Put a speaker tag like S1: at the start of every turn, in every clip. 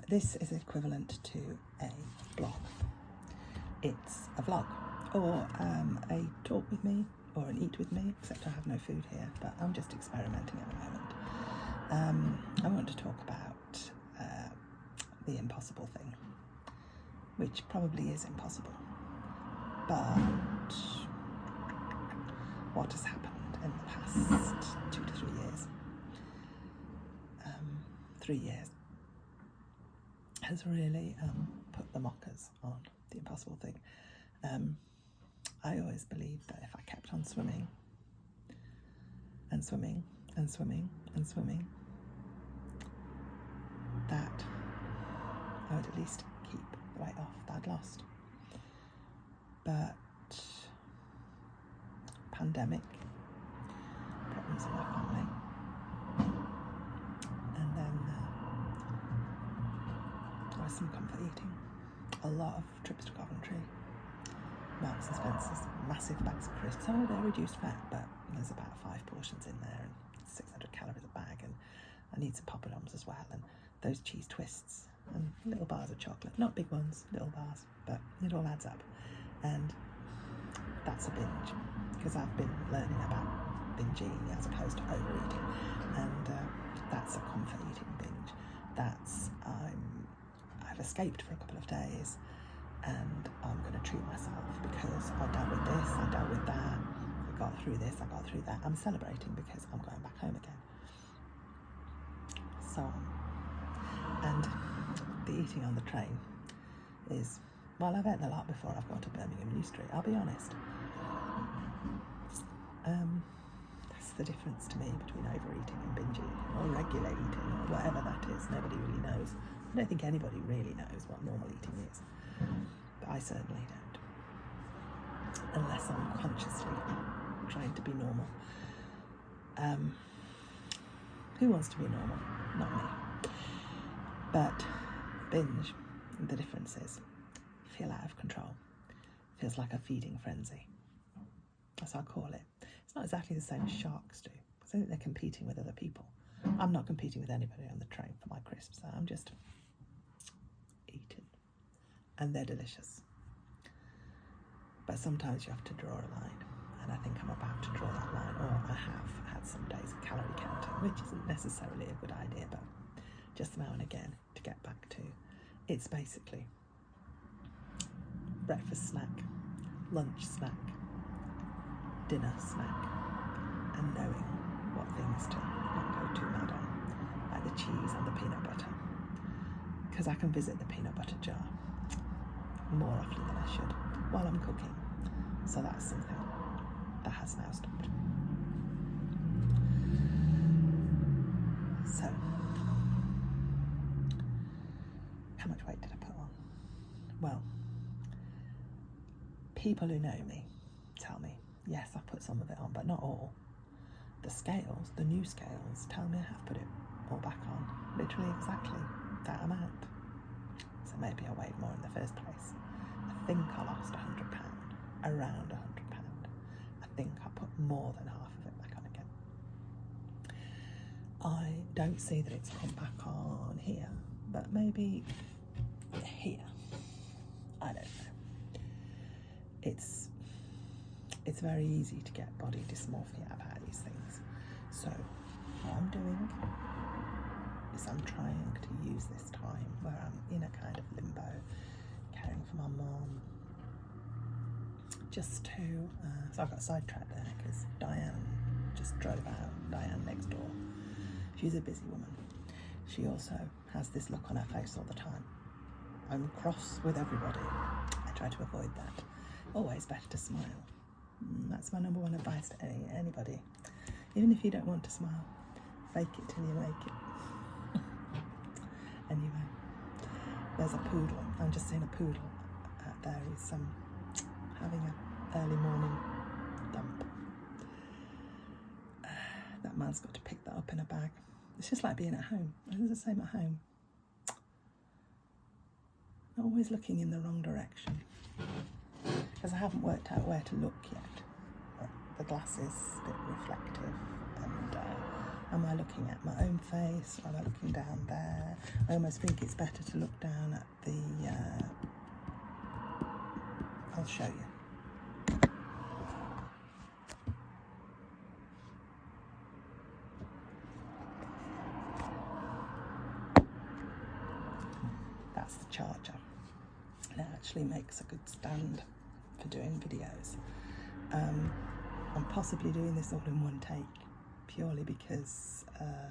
S1: This is equivalent to a blog. It's a vlog, or a talk with me, or an eat with me, except I have no food here, but I'm just experimenting at the moment. I want to talk about the impossible thing, which probably is impossible, but what has happened in the past 2 to 3 years, 3 years, has really put the mockers on the impossible thing. I always believed that if I kept on swimming and swimming and swimming and swimming, that I would at least keep the weight off that I'd lost. But pandemic, problems in my family, and then there was some comfort eating, a lot of trips to Coventry, Marks and Spencer's, massive bags of crisps. Oh, they're reduced fat, but there's about 5 portions in there and 600 calories a bag, and I need some poppadoms as well, and those cheese twists and little bars of chocolate, not big ones, little bars, but it all adds up. And that's a binge, because I've been learning about binge eating as opposed to overeating, and that's a comfort eating binge. That's I've escaped for a couple of days, and I'm going to treat myself because I dealt with this, I dealt with that, I got through this, I got through that. I'm celebrating because I'm going back home again. So, and the eating on the train is, well, I've eaten a lot before I've gone to Birmingham New Street, I'll be honest. That's the difference to me between overeating and binge eating, or regular eating, or whatever that is. Nobody really knows. I don't think anybody really knows what normal eating is, but I certainly don't, unless I'm consciously trying to be normal. Who wants to be normal? Not me. But binge, the difference is, feel out of control. Feels like a feeding frenzy. That's what I call it. It's not exactly the same as sharks do, because I think they're competing with other people. I'm not competing with anybody on the train for my crisps. I'm just eating, and they're delicious. But sometimes you have to draw a line, and I think I'm about to draw that line, or I have had some days of calorie counting, which isn't necessarily a good idea, but just now and again to get back to, it's basically breakfast snack, lunch snack, dinner snack, and knowing what things to not go too mad on, like the cheese and the peanut butter, because I can visit the peanut butter jar more often than I should while I'm cooking, so that's something that has now stopped. So, how much weight did I put on? Well, people who know me tell me, yes, I've put some of it on, but not all. The scales, the new scales, tell me I have put it all back on, literally exactly that amount. So maybe I weighed more in the first place. I think I lost £100, around £100. I think I put more than half of it back on again. I don't see that it's come back on here, but maybe here. I don't know. It's very easy to get body dysmorphia about these things. So what I'm doing is I'm trying to use this time where I'm in a kind of limbo, caring for my mum, just to, so I got sidetracked there because Diane just drove out, Diane next door. She's a busy woman. She also has this look on her face all the time. I'm cross with everybody. I try to avoid that. Always better to smile. That's my number one advice to anybody. Even if you don't want to smile, fake it till you make it. Anyway, there's a poodle. I'm just seeing a poodle out there. He's having an early morning dump. That man's got to pick that up in a bag. It's just like being at home. It's the same at home. Always looking in the wrong direction, because I haven't worked out where to look yet. The glass is a bit reflective, and Am I looking at my own face, or am I looking down there? I almost think it's better to look down at the, I'll show you. That's the charger. It actually makes a good stand for doing videos. I'm possibly doing this all in one take purely because I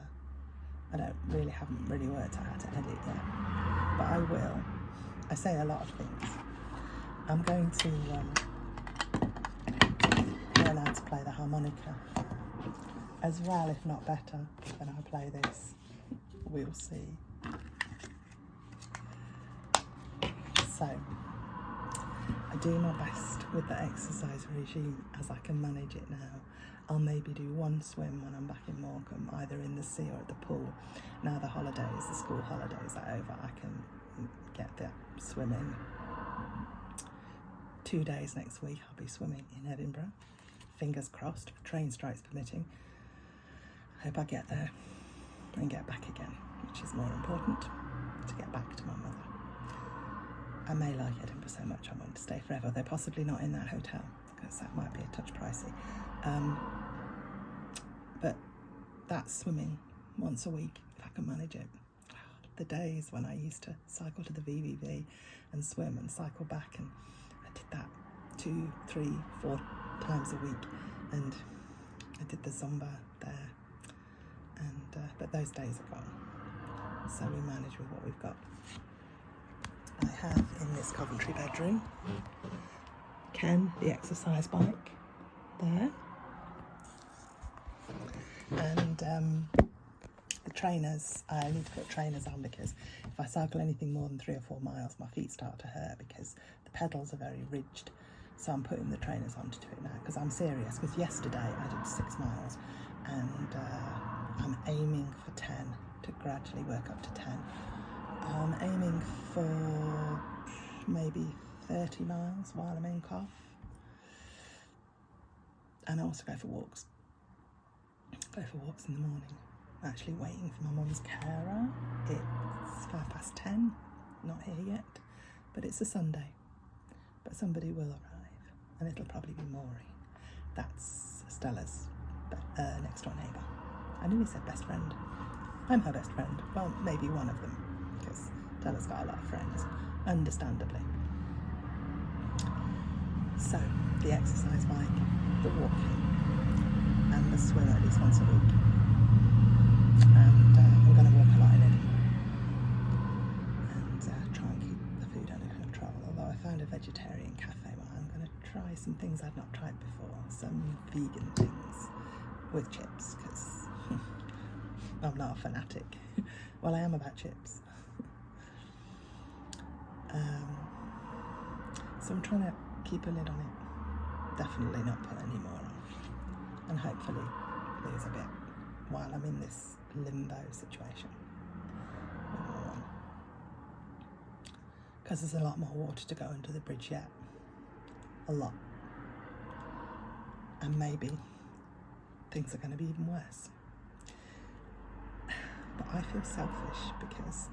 S1: haven't really worked out how to edit yet, but I will. I say a lot of things. I'm going to learn how to play the harmonica as well, if not better, than I play this. We'll see. So, I do my best with the exercise regime as I can manage it now. I'll maybe do one swim when I'm back in Morecambe, either in the sea or at the pool. Now the school holidays are over, I can get that swimming. 2 days next week I'll be swimming in Edinburgh. Fingers crossed, train strikes permitting. I hope I get there and get back again, which is more important, to get back to my mother. I may like Edinburgh so much I want to stay forever, though possibly not in that hotel, because that might be a touch pricey. But that's swimming once a week, if I can manage it. The days when I used to cycle to the VVV and swim and cycle back, and I did that 2, 3, 4 times a week, and I did the Zumba there, and but those days are gone, so we manage with what we've got. I have in this Coventry bedroom Ken, the exercise bike, there, and the trainers. I need to put trainers on because if I cycle anything more than 3 or 4 miles, my feet start to hurt because the pedals are very ridged. So I'm putting the trainers on to do it now, because I'm serious, because yesterday I did 6 miles, and I'm aiming for 10, to gradually work up to 10. I'm aiming for maybe 30 miles while I'm in cough. And I also go for walks. Go for walks in the morning. I'm actually waiting for my mum's carer. It's 10:05, not here yet, but it's a Sunday. But somebody will arrive, and it'll probably be Maury. That's Stella's next door neighbour. I nearly said best friend. I'm her best friend. Well, maybe one of them, because Stella's got a lot of friends, understandably. So, the exercise bike, the walking, and the swim at least once a week. And I'm going to walk a lot in Edinburgh and try and keep the food under control. Although I found a vegetarian cafe where I'm going to try some things I've not tried before, some vegan things with chips, because I'm not a fanatic. Well, I am about chips. So I'm trying to keep a lid on it. Definitely not put any more on. And hopefully lose a bit while I'm in this limbo situation. Because there's a lot more water to go under the bridge yet. A lot. And maybe things are going to be even worse. But I feel selfish because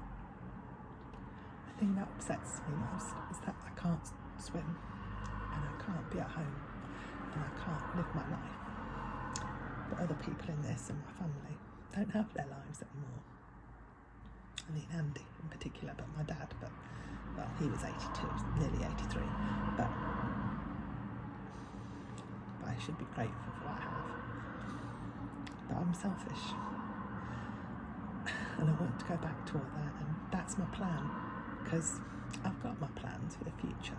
S1: the thing that upsets me most is that I can't swim, and I can't be at home, and I can't live my life. But other people in this and my family don't have their lives anymore. I mean Andy in particular, but my dad, well, he was 82, nearly 83, but I should be grateful for what I have. But I'm selfish, and I want to go back to all that, and that's my plan, because I've got my plans for the future,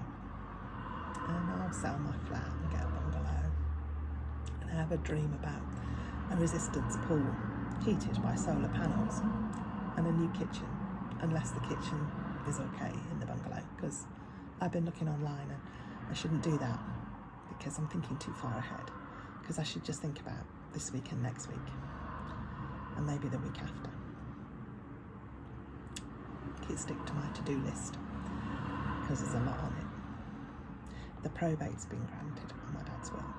S1: and I'll sell my flat and get a bungalow, and have a dream about a resistance pool heated by solar panels and a new kitchen, unless the kitchen is okay in the bungalow, because I've been looking online and I shouldn't do that because I'm thinking too far ahead, because I should just think about this week and next week and maybe the week after. Stick to my to-do list, because there's a lot on it. The probate's been granted on my dad's will,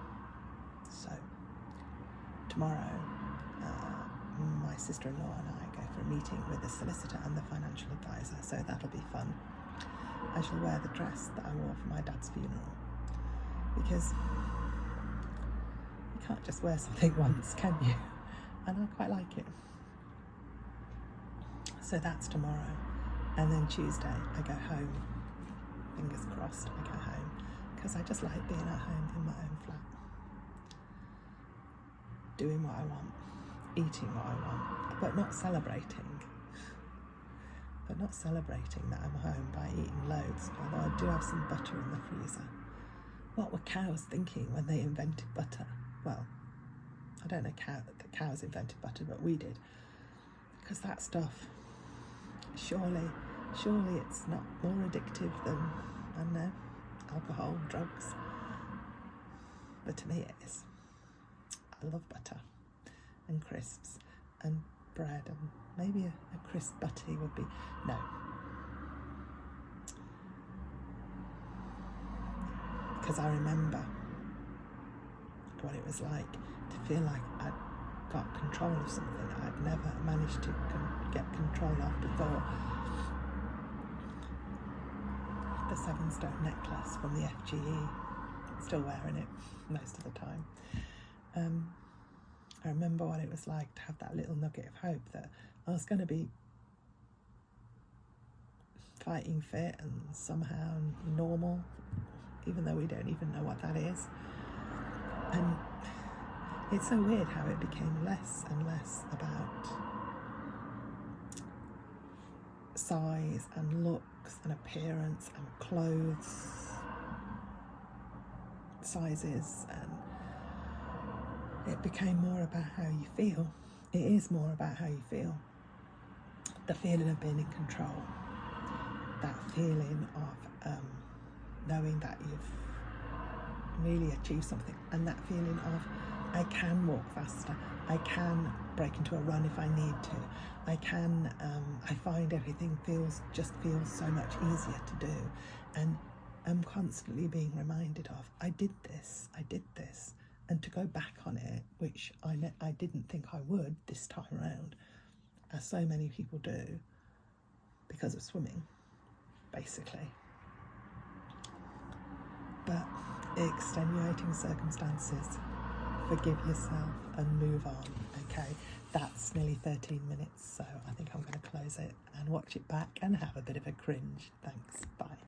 S1: so tomorrow sister-in-law and I go for a meeting with the solicitor and the financial advisor, so that'll be fun. I shall wear the dress that I wore for my dad's funeral, because you can't just wear something once, can you? And I quite like it. So that's tomorrow. And then Tuesday I go home. Fingers crossed I go home, because I just like being at home in my own flat. Doing what I want, eating what I want, but not celebrating. That I'm home by eating loads, although I do have some butter in the freezer. What were cows thinking when they invented butter? Well, I don't know that cows invented butter, but we did. Because that stuff, surely it's not more addictive than, I don't know, alcohol, drugs. But to me it is. I love butter and crisps and bread, and maybe a crisp butty would be, no. Because I remember what it was like to feel like I'd got control of something I'd never managed to get control of before. The 7-stone necklace from the FGE, still wearing it most of the time. I remember what it was like to have that little nugget of hope that I was going to be fighting fit and somehow normal, even though we don't even know what that is. And it's so weird how it became less and less about size and looks and appearance and clothes sizes, and it became more about how you feel. It is more about how you feel. The feeling of being in control. That feeling of knowing that you've really achieved something. And that feeling of, I can walk faster. I can break into a run if I need to. I can, I find everything feels so much easier to do. And I'm constantly being reminded of, I did this. And to go back on it, which I didn't think I would this time around, as so many people do, because of swimming, basically. But extenuating circumstances, forgive yourself and move on, okay? That's nearly 13 minutes, so I think I'm going to close it and watch it back and have a bit of a cringe. Thanks, bye.